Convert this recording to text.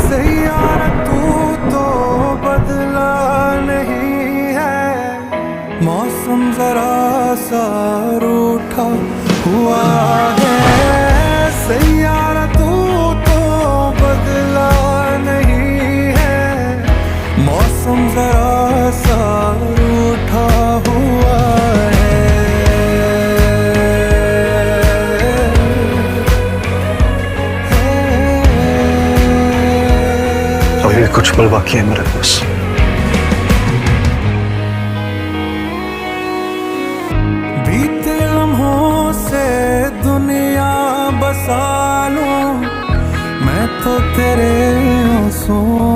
सैयारा तू तो बदला नहीं है, मौसम जरा सा रूठा हुआ है। सैयारा तू तो बदला नहीं है, मौसम जरा सा रूठा हुआ है। और ये कुछ पल बाकी है मेरे पास। बीते लम्हों से दुनिया बसा लूं मैं तो तेरे आंसुओं